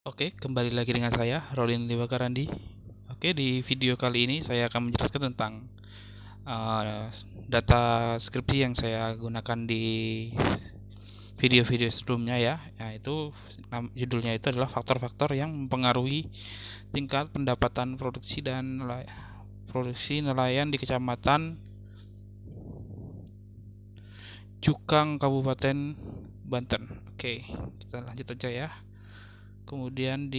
Oke, kembali lagi dengan saya, Rolin Liwakarandi. Oke, di video kali ini saya akan menjelaskan tentang data skripsi yang saya gunakan di video-video sebelumnya ya. Yaitu judulnya itu adalah faktor-faktor yang mempengaruhi tingkat pendapatan produksi dan produksi nelayan di Kecamatan Cukang, Kabupaten Banten. Oke, kita lanjut aja ya. Kemudian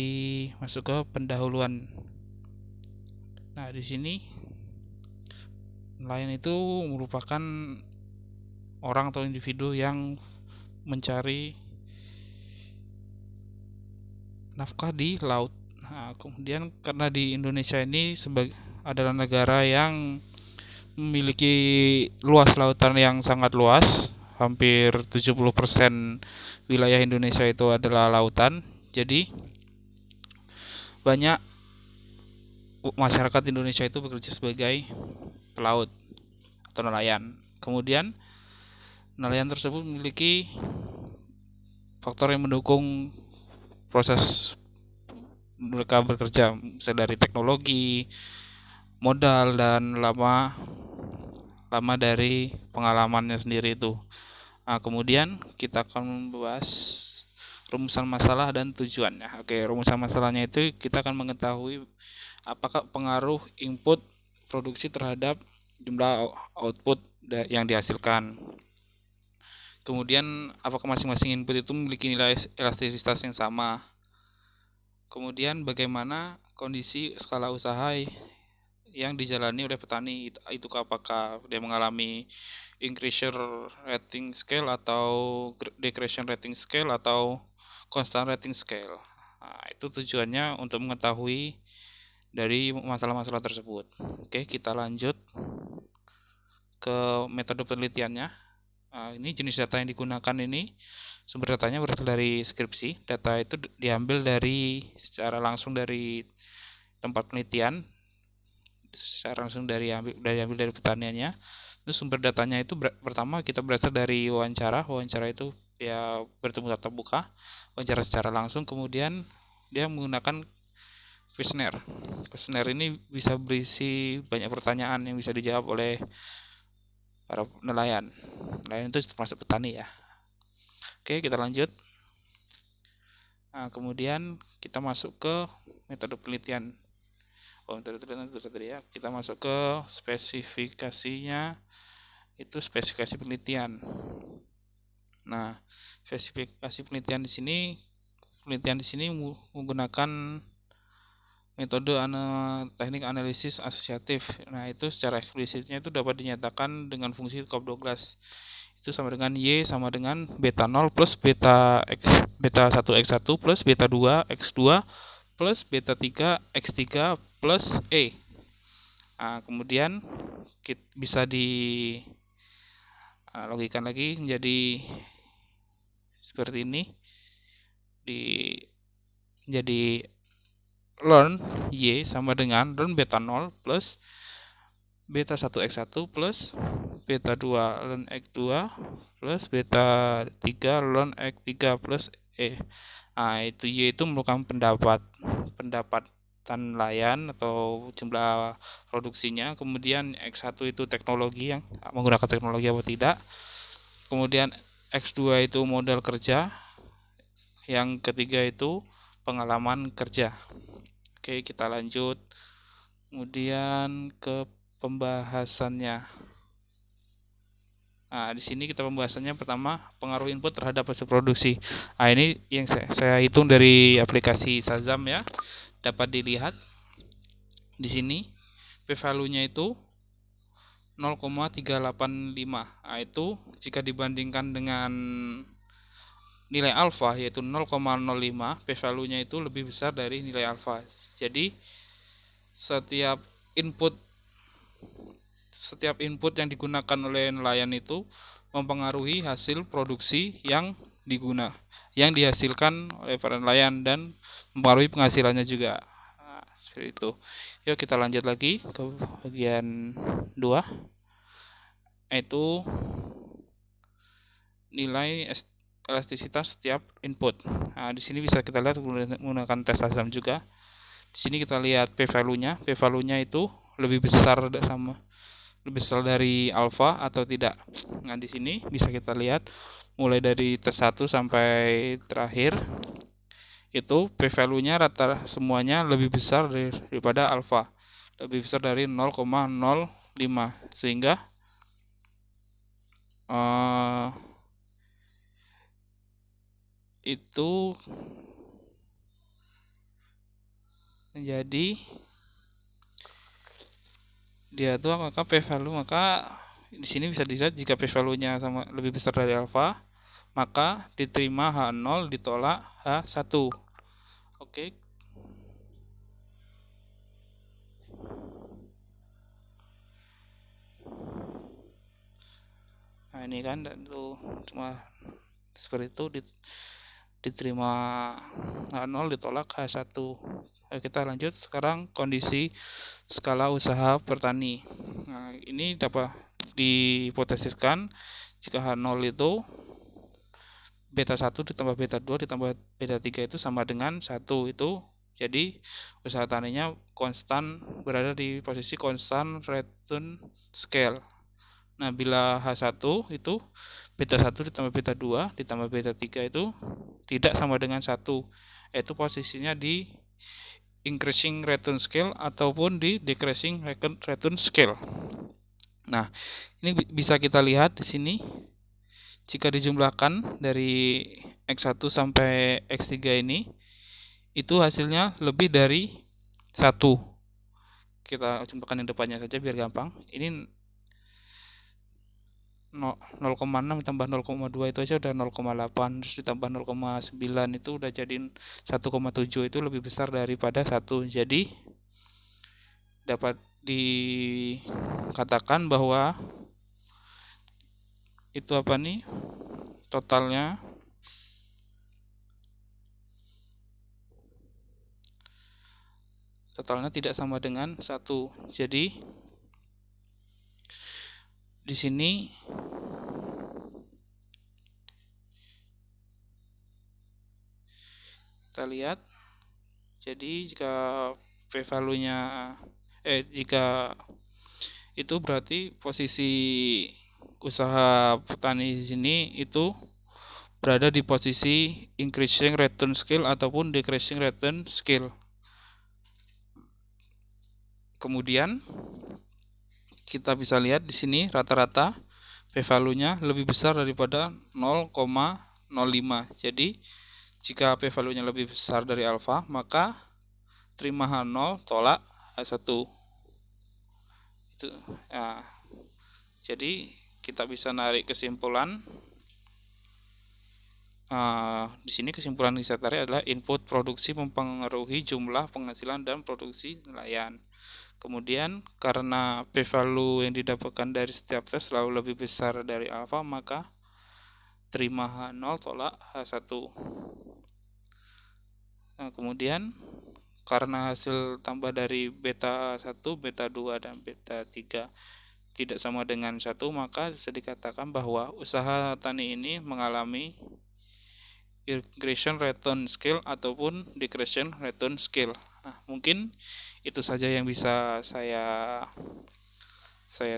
masuk ke pendahuluan. Nah, di sini nelayan itu merupakan orang atau individu yang mencari nafkah di laut. Nah, kemudian karena di Indonesia ini adalah negara yang memiliki luas lautan yang sangat luas, hampir 70% wilayah Indonesia itu adalah lautan. Jadi banyak masyarakat Indonesia itu bekerja sebagai pelaut atau nelayan. Kemudian nelayan tersebut memiliki faktor yang mendukung proses mereka bekerja, misalnya dari teknologi, modal, dan lama dari pengalamannya sendiri itu. Nah, kemudian kita akan membahas rumusan masalah dan tujuannya. Oke, rumusan masalahnya itu kita akan mengetahui apakah pengaruh input produksi terhadap jumlah output yang dihasilkan. Kemudian apakah masing-masing input itu memiliki nilai elastisitas yang sama. Kemudian bagaimana kondisi skala usaha yang dijalani oleh petani, itu apakah dia mengalami increase rating scale atau decrease rating scale atau constant rating scale. Nah, itu tujuannya untuk mengetahui dari masalah-masalah tersebut. Oke, kita lanjut ke metode penelitiannya. Nah, ini jenis data yang digunakan ini, sumber datanya berasal dari skripsi. Data itu diambil secara langsung dari tempat penelitian, secara langsung diambil dari pertaniannya. Terus sumber datanya itu pertama kita berasal dari wawancara. Wawancara itu ya bertemu tatap muka, wawancara secara langsung. Kemudian dia menggunakan kuesioner. Kuesioner ini bisa berisi banyak pertanyaan yang bisa dijawab oleh para nelayan. Nelayan itu termasuk petani ya. Oke, kita lanjut. Nah, kemudian kita masuk ke metode penelitian. Metode penelitian itu tadi ya. Kita masuk ke spesifikasinya, itu spesifikasi penelitian. Nah, spesifikasi penelitian di sini menggunakan metode teknik analisis asosiatif. Nah, itu secara eksplisitnya itu dapat dinyatakan dengan fungsi Cobb Douglas. Itu sama dengan Y sama dengan beta 0 plus beta 1 X1 plus beta 2 X2 plus beta 3 X3 plus E. Nah, kemudian bisa logikan lagi menjadi seperti ini. Jadi ln Y sama dengan ln beta 0 plus beta 1 X1 plus beta 2 ln X2 plus beta 3 ln X3 plus E. Nah, itu Y itu merupakan pendapatan nelayan atau jumlah produksinya. Kemudian X1 itu teknologi, yang menggunakan teknologi apa tidak. Kemudian X2 itu modal kerja. Yang ketiga itu pengalaman kerja. Oke, kita lanjut. Kemudian ke pembahasannya. Nah, di sini kita pembahasannya pertama pengaruh input terhadap hasil produksi. Nah, ini yang saya hitung dari aplikasi Shazam ya. Dapat dilihat di sini p-value-nya itu 0,385. Nah, itu jika dibandingkan dengan nilai alfa yaitu 0,05, p-value-nya itu lebih besar dari nilai alfa. Jadi setiap input yang digunakan oleh nelayan itu mempengaruhi hasil produksi yang dihasilkan oleh para nelayan dan mempengaruhi penghasilannya juga. Nah, seperti itu. Yuk kita lanjut lagi ke bagian 2, yaitu nilai elastisitas setiap input. Nah, di sini bisa kita lihat menggunakan tes Asham juga. Di sini kita lihat p-value-nya. P-value-nya itu lebih besar dari alfa atau tidak. Nah, di sini bisa kita lihat mulai dari tes 1 sampai terakhir itu p-value-nya rata semuanya lebih besar daripada alfa. Lebih besar dari 0,05 sehingga itu menjadi dia tuh maka p-value, maka di sini bisa dilihat jika p-value-nya sama lebih besar dari alfa, maka diterima H0 ditolak H1. Oke. Nah, ini kan tuh cuma seperti itu diterima H0 ditolak H1. Kita lanjut sekarang kondisi skala usaha petani. Nah, ini dapat dihipotesiskan jika H0 itu beta 1 ditambah beta 2 ditambah beta 3 itu sama dengan 1 itu. Jadi usaha taninya konstan, berada di posisi konstan return scale. Nah, bila H1 itu beta 1 ditambah beta 2 ditambah beta 3 itu tidak sama dengan 1, yaitu posisinya di increasing return scale ataupun di decreasing return scale. Nah, ini bisa kita lihat di sini jika dijumlahkan dari X1 sampai X3 ini itu hasilnya lebih dari 1. Kita jumlahkan yang depannya saja biar gampang. Ini 0,6 tambah 0,2 itu aja udah 0,8, terus ditambah 0,9 itu udah jadi 1,7, itu lebih besar daripada 1. Jadi dapat dikatakan bahwa itu apa nih, totalnya tidak sama dengan 1. Jadi di sini kita lihat, jadi jika p-value-nya jika itu berarti posisi usaha petani di sini itu berada di posisi increasing return scale ataupun decreasing return scale. Kemudian kita bisa lihat di sini rata-rata p-value-nya lebih besar daripada 0,05. Jadi jika p-value-nya lebih besar dari alfa, maka terima H0 tolak H1. Itu ya. Jadi kita bisa narik kesimpulan. Di sini kesimpulan yang saya tarik adalah input produksi mempengaruhi jumlah penghasilan dan produksi nelayan. Kemudian karena p-value yang didapatkan dari setiap tes selalu lebih besar dari alfa, maka terima H0 tolak H1. Nah, kemudian karena hasil tambah dari beta 1, beta 2, dan beta 3 tidak sama dengan 1, maka bisa dikatakan bahwa usaha tani ini mengalami increasing return scale ataupun decreasing return scale. Nah, mungkin itu saja yang bisa saya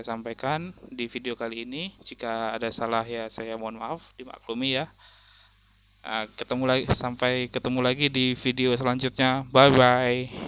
sampaikan di video kali ini. Jika ada salah ya saya mohon maaf, dimaklumi ya. Sampai ketemu lagi di video selanjutnya. Bye bye.